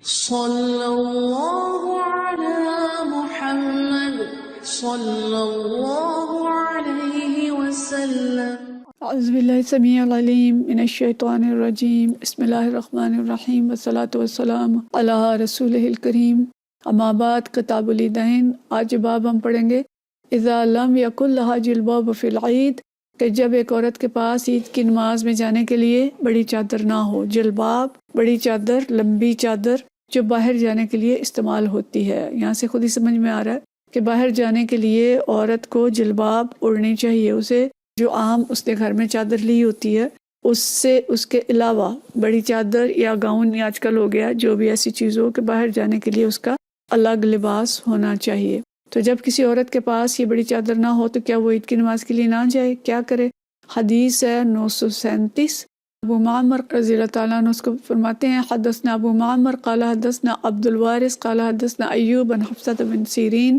صلی اللہ علی محمد صلی اللہ علیہ وسلم۔ اعوذ باللہ السمیع العلیم من الشیطان الرجیم، بسم اللہ الرحمن الرحیم، والصلاة والسلام علی رسولہ الکریم۔ اما بعد، کتاب العیدین۔ آج باب ہم پڑھیں گے اذا لم یکن لہا جلباب فی العید، کہ جب ایک عورت کے پاس عید کی نماز میں جانے کے لیے بڑی چادر نہ ہو۔ جلباب بڑی چادر، لمبی چادر جو باہر جانے کے لیے استعمال ہوتی ہے۔ یہاں سے خود ہی سمجھ میں آ رہا ہے کہ باہر جانے کے لیے عورت کو جلباب اوڑھنی چاہیے، اسے جو عام اس نے گھر میں چادر لی ہوتی ہے اس سے اس کے علاوہ بڑی چادر یا گاؤن یا آج کل ہو گیا جو بھی ایسی چیز ہو کہ باہر جانے کے لیے اس کا الگ لباس ہونا چاہیے۔ تو جب کسی عورت کے پاس یہ بڑی چادر نہ ہو تو کیا وہ عید کی نماز کے لیے نہ جائے؟ کیا کرے؟ حدیث ہے 937۔ ابو معمر رضی اللہ تعالیٰ عنہ اس کو فرماتے ہیں، حدثنا ابو معمر قال حدثنا عبد الوارث قال حدثنا ایوب بن حفصة بن سیرین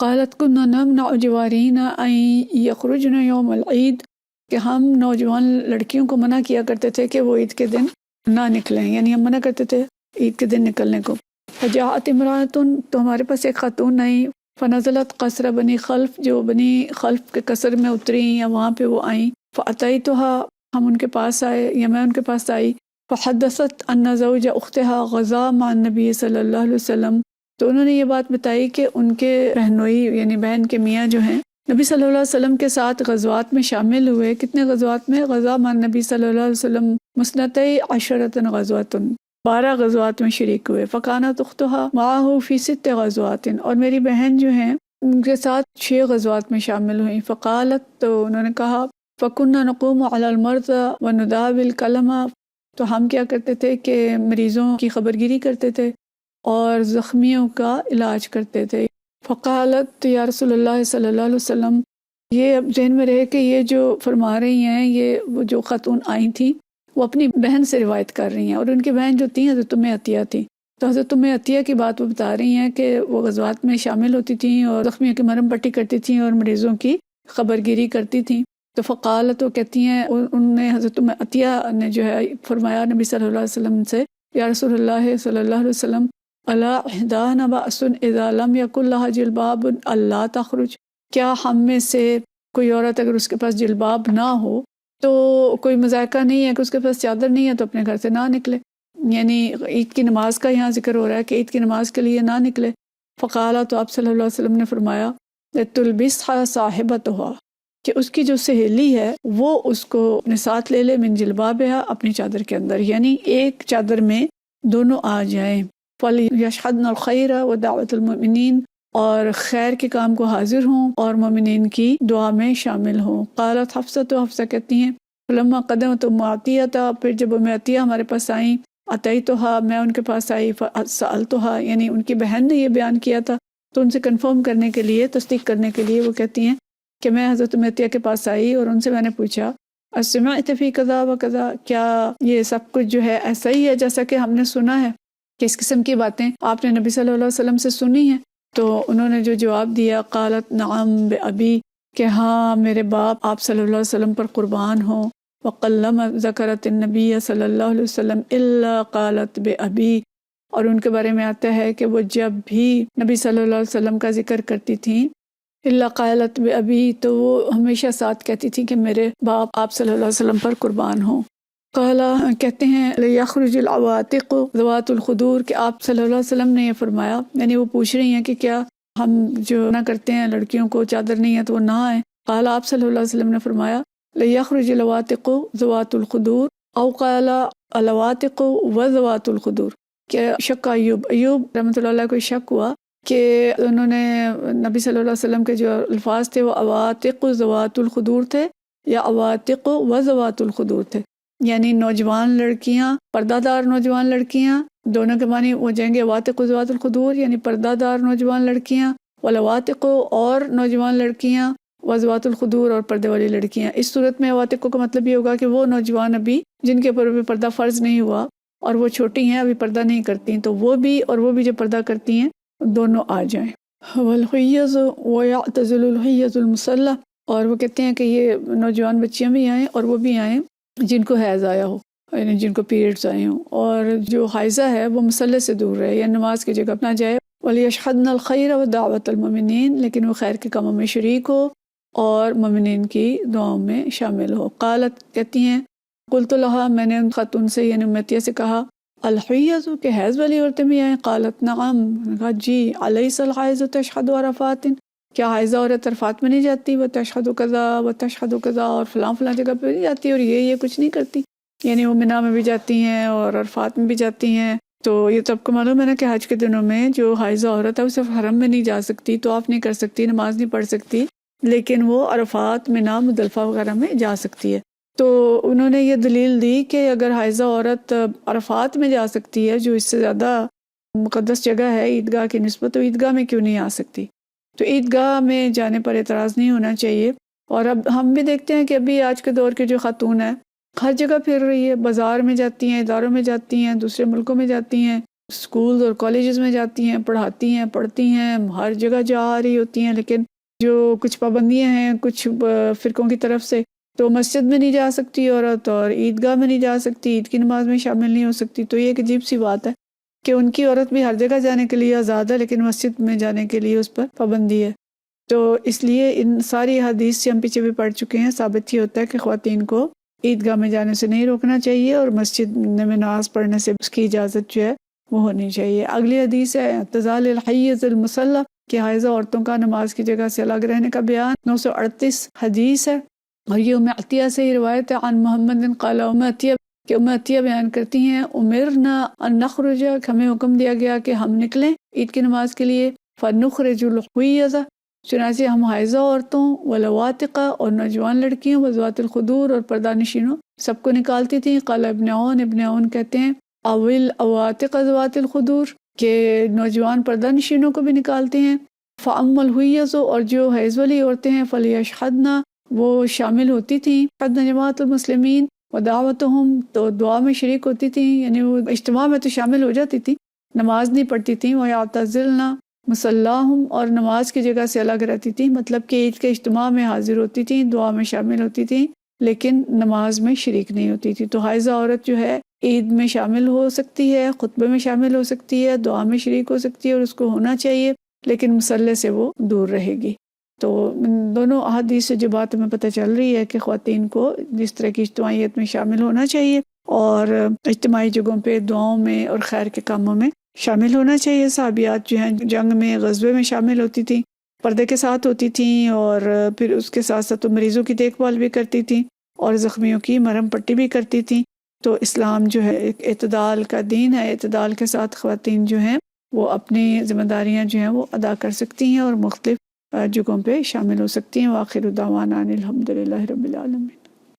قالت كنا نمنع جوارينا ان يخرجن يوم العید، کہ ہم نوجوان لڑکیوں کو منع کیا کرتے تھے کہ وہ عید کے دن نہ نکلیں، یعنی ہم منع کرتے تھے عید کے دن نکلنے کو۔ فجاءت امرأة، تو ہمارے پاس ایک خاتون آئی، فنزلت قصر بنی خلف، جو بنی خلف کے قصر میں اتری یا وہاں پہ وہ آئیں۔ فأتيتها، ہم ان کے پاس آئے یا میں ان کے پاس آئی۔ فحدثت ان زوج اختها غزا مع النبی صلی اللہ علیہ وسلم، تو انہوں نے یہ بات بتائی کہ ان کے بہنوئی یعنی بہن کے میاں جو ہیں نبی صلی اللہ علیہ وسلم کے ساتھ غزوات میں شامل ہوئے۔ کتنے غزوات میں؟ غزا مع النبی صلی اللہ علیہ وسلم مسنتی عشرۃ غزوۃ، 12 غزوات میں شریک ہوئے۔ فکانت اختها معه فی 6 غزوات، اور میری بہن جو ہیں ان کے ساتھ 6 غزوات میں شامل ہوئیں۔ فقالت، تو انہوں نے کہا، فَكُنَّا نَقُومُ عَلَى الْمَرْضَى وَنُدَاوِي الْكَلَمَ، تو ہم کیا کرتے تھے کہ مریضوں کی خبرگیری کرتے تھے اور زخمیوں کا علاج کرتے تھے۔ فقالت یا رسول اللہ صلی اللہ علیہ وسلم، یہ اب ذہن میں رہے کہ یہ جو فرما رہی ہیں یہ وہ جو خاتون آئی تھیں وہ اپنی بہن سے روایت کر رہی ہیں، اور ان کی بہن جو تھیں حضرت ام عطیہ تھی، تو حضرت ام عطیہ کی بات وہ بتا رہی ہیں کہ وہ غزوات میں شامل ہوتی تھیں اور زخمیوں کی مرہم پٹی کرتی تھیں اور مریضوں کی خبرگیری کرتی تھیں۔ تو فقالت، وہ کہتی ہیں انہوں نے حضرت ام عطیہ نے جو ہے فرمایا نبی صلی اللہ علیہ وسلم سے، یا رسول اللہ صلی اللہ علیہ وسلم، الا احدانا بأس اذا لم يكن لها جلباب الا تخرج، کیا ہم میں سے کوئی عورت اگر اس کے پاس جلباب نہ ہو تو کوئی مذائقہ نہیں ہے کہ اس کے پاس چادر نہیں ہے تو اپنے گھر سے نہ نکلے؟ یعنی عید کی نماز کا یہاں ذکر ہو رہا ہے کہ عید کی نماز کے لیے نہ نکلے۔ فقالا، تو آپ صلی اللہ علیہ وسلم نے فرمایا، تلبسها صاحبتها، کہ اس کی جو سہیلی ہے وہ اس کو اپنے ساتھ لے لے، من جلبابها، اپنی چادر کے اندر، یعنی ایک چادر میں دونوں آ جائیں۔ فَلْيَشْهَدْنَ الْخَيْرَ وَدَعْوَةَ الْمُؤْمِنِينَ، اور خیر کے کام کو حاضر ہوں اور مومنین کی دعا میں شامل ہوں۔ قالت حفصہ، تو حفصہ کہتی ہیں، فلما قدمت ام عطیہ، پھر جب ام عطیہ ہمارے پاس آئیں، اتیتها، میں ان کے پاس آئی، فسألتها، یعنی ان کی بہن نے یہ بیان کیا تھا تو ان سے کنفرم کرنے کے لیے، تصدیق کرنے کے لیے وہ کہتی ہیں کہ میں حضرت ام عطیہ کے پاس آئی اور ان سے میں نے پوچھا، اسمعت فی کذا و کذا، کیا یہ سب کچھ جو ہے ایسا ہی ہے جیسا کہ ہم نے سنا ہے، کہ اس قسم کی باتیں آپ نے نبی صلی اللہ علیہ وسلم سے سنی ہیں؟ تو انہوں نے جو جواب دیا، قالت نعم بأبی، کہ ہاں میرے باپ آپ صلی اللہ علیہ وسلم پر قربان ہوں۔ وقلما ذکرت النبی صلی اللہ علیہ وسلم الا قالت بأبی، اور ان کے بارے میں آتا ہے کہ وہ جب بھی نبی صلی اللہ علیہ وسلم کا ذکر کرتی تھیں الا قالت بأبی، تو وہ ہمیشہ ساتھ کہتی تھیں کہ میرے باپ آپ صلی اللہ علیہ وسلم پر قربان ہوں۔ قالا، کہتے ہیں، لیخرج العواتق ذوات الخدور، کہ آپ صلی اللہ علیہ وسلم نے یہ فرمایا، یعنی وہ پوچھ رہی ہیں کہ کیا ہم جو نہ کرتے ہیں لڑکیوں کو چادر نہیں ہے تو وہ نہ آئیں؟ قال، آپ صلی اللہ علیہ وسلم نے فرمایا، لیخرج العواتق ذوات الخدور، او قال العواتق وذوات الخدور، کہ شک ایوب رحمۃ اللہ علیہ کو شک ہوا کہ انہوں نے نبی صلی اللہ علیہ وسلم کے جو الفاظ تھے وہ عواتق ذوات الخدور تھے یا عواتق وذوات الخدور تھے، یعنی نوجوان لڑکیاں، پردہ دار نوجوان لڑکیاں، دونوں کے معنی ہو جائیں گے عواتق ذوات الخدور، یعنی پردہ دار نوجوان لڑکیاں، والعواتق، اور نوجوان لڑکیاں، وذوات الخدور، اور پردے والی لڑکیاں۔ اس صورت میں عواتق کا مطلب یہ ہوگا کہ وہ نوجوان ابھی جن کے اوپر بھی پردہ فرض نہیں ہوا اور وہ چھوٹی ہیں، ابھی پردہ نہیں کرتی، تو وہ بھی اور وہ بھی جو پردہ کرتی ہیں دونوں آ جائیں۔ والحیض ویعتزل الحیض المصلح، اور وہ کہتے ہیں کہ یہ نوجوان بچیاں بھی آئیں اور وہ بھی آئیں جن کو حیض آیا ہو۔ یعنی جن کو پیریڈز آئے ہوں، اور جو حائضہ ہے وہ مصلی سے دور رہے یا نماز کی جگہ نہ جائے. وَلْيَشْهَدْنَ الْخَيْرَ وَدَعْوَةَ الْمُؤْمِنِينَ، لیکن وہ خیر کے کاموں میں شریک ہو اور مومنین کی دعاؤں میں شامل ہو. قالت کہتی ہیں قلت لها، میں نے ان خاتون سے یعنی امیتیہ سے کہا، الحیض کہ حیض والی عورتیں بھی آئیں؟ قالت نعم، میں نے کہا جی. الیس الحائض تشہد عرفات، کیا حائضہ عورت عرفات میں نہیں جاتی؟ وتشہد کذا وتشہد کذا، اور فلاں فلاں جگہ پہ نہیں جاتی اور یہ کچھ نہیں کرتی؟ یعنی وہ منی میں بھی جاتی ہیں اور عرفات میں بھی جاتی ہیں. تو یہ تو آپ کو معلوم ہے نا کہ حج کے دنوں میں جو حائضہ عورت ہے وہ صرف حرم میں نہیں جا سکتی، طواف نہیں کر سکتی، نماز نہیں پڑھ سکتی، لیکن وہ عرفات، منی، مزدلفہ وغیرہ میں جا سکتی ہے. تو انہوں نے یہ دلیل دی کہ اگر حائضہ عورت عرفات میں جا سکتی ہے جو اس سے زیادہ مقدس جگہ ہے عیدگاہ کی نسبت، تو عیدگاہ میں کیوں نہیں آ سکتی؟ تو عیدگاہ میں جانے پر اعتراض نہیں ہونا چاہیے. اور اب ہم بھی دیکھتے ہیں کہ ابھی آج کے دور کے جو خاتون ہیں ہر جگہ پھر رہی ہے، بازار میں جاتی ہیں، اداروں میں جاتی ہیں، دوسرے ملکوں میں جاتی ہیں، اسکول اور کالجز میں جاتی ہیں، پڑھاتی ہیں، پڑھتی ہیں، ہر جگہ جا رہی ہوتی ہیں. لیکن جو کچھ پابندیاں ہیں کچھ فرقوں کی طرف سے، تو مسجد میں نہیں جا سکتی عورت اور عیدگاہ میں نہیں جا سکتی، عید کی نماز میں شامل نہیں ہو سکتی. تو یہ ایک عجیب سی بات ہے کہ ان کی عورت بھی ہر جگہ جانے کے لیے آزاد ہے لیکن مسجد میں جانے کے لیے اس پر پابندی ہے. تو اس لیے ان ساری حدیث سے ہم پیچھے بھی پڑھ چکے ہیں، ثابت ہی ہوتا ہے کہ خواتین کو عیدگاہ میں جانے سے نہیں روکنا چاہیے اور مسجد میں نماز پڑھنے سے اس کی اجازت جو ہے وہ ہونی چاہیے. اگلی حدیث ہے اعتزال الحیض المصلی، کہ حائضہ عورتوں کا نماز کی جگہ سے الگ رہنے کا بیان. 938 حدیث ہے اور یہ ام عطیہ سے ہی روایت ہے. عن محمد قال ام عطیہ، کہ ام عطیہ بیان کرتی ہیں امرنا ان نخرج، ہمیں حکم دیا گیا کہ ہم نکلیں عید کی نماز کے لیے. فنخرج الحیض، چنانچہ ہم حائضہ عورتوں، والعواتق اور نوجوان لڑکیوں، وذوات الخدور اور پردہ نشینوں سب کو نکالتی تھیں. قال ابن عون، ابن عون کہتے ہیں اول عواتق ذوات الخدور، کہ نوجوان پردہ نشینوں کو بھی نکالتے ہیں. فاما الحیض، اور جو حیض والی عورتیں ہیں، فلیشہدن، وہ شامل ہوتی تھیں، حدن جماعت المسلمین ودعوتہم، تو دعا میں شریک ہوتی تھیں، یعنی وہ اجتماع میں تو شامل ہو جاتی تھیں، نماز نہیں پڑھتی تھیں. ویعتزلن مصلاہم، اور نماز کی جگہ سے الگ رہتی تھیں، مطلب کہ عید کے اجتماع میں حاضر ہوتی تھیں، دعا میں شامل ہوتی تھیں لیکن نماز میں شریک نہیں ہوتی تھی. تو حائضہ عورت جو ہے عید میں شامل ہو سکتی ہے، خطبے میں شامل ہو سکتی ہے، دعا میں شریک ہو سکتی ہے اور اس کو ہونا چاہیے، لیکن مصلی سے وہ دور رہے گی. تو ان دونوں احادیث سے جو بات ہمیں پتہ چل رہی ہے کہ خواتین کو جس طرح کی اجتماعیت میں شامل ہونا چاہیے اور اجتماعی جگہوں پہ دعاؤں میں اور خیر کے کاموں میں شامل ہونا چاہیے. صحابیات جو ہیں جنگ میں، غزوے میں شامل ہوتی تھیں، پردے کے ساتھ ہوتی تھیں، اور پھر اس کے ساتھ ساتھ مریضوں کی دیکھ بھال بھی کرتی تھیں اور زخمیوں کی مرہم پٹی بھی کرتی تھیں. تو اسلام جو ہے ایک اعتدال کا دین ہے، اعتدال کے ساتھ خواتین جو ہیں وہ اپنی ذمہ داریاں جو ہیں وہ ادا کر سکتی ہیں اور مختلف جگہوں پہ شامل ہو سکتی ہیں. وآخر دعوانا ان الحمد للہ رب العالمین.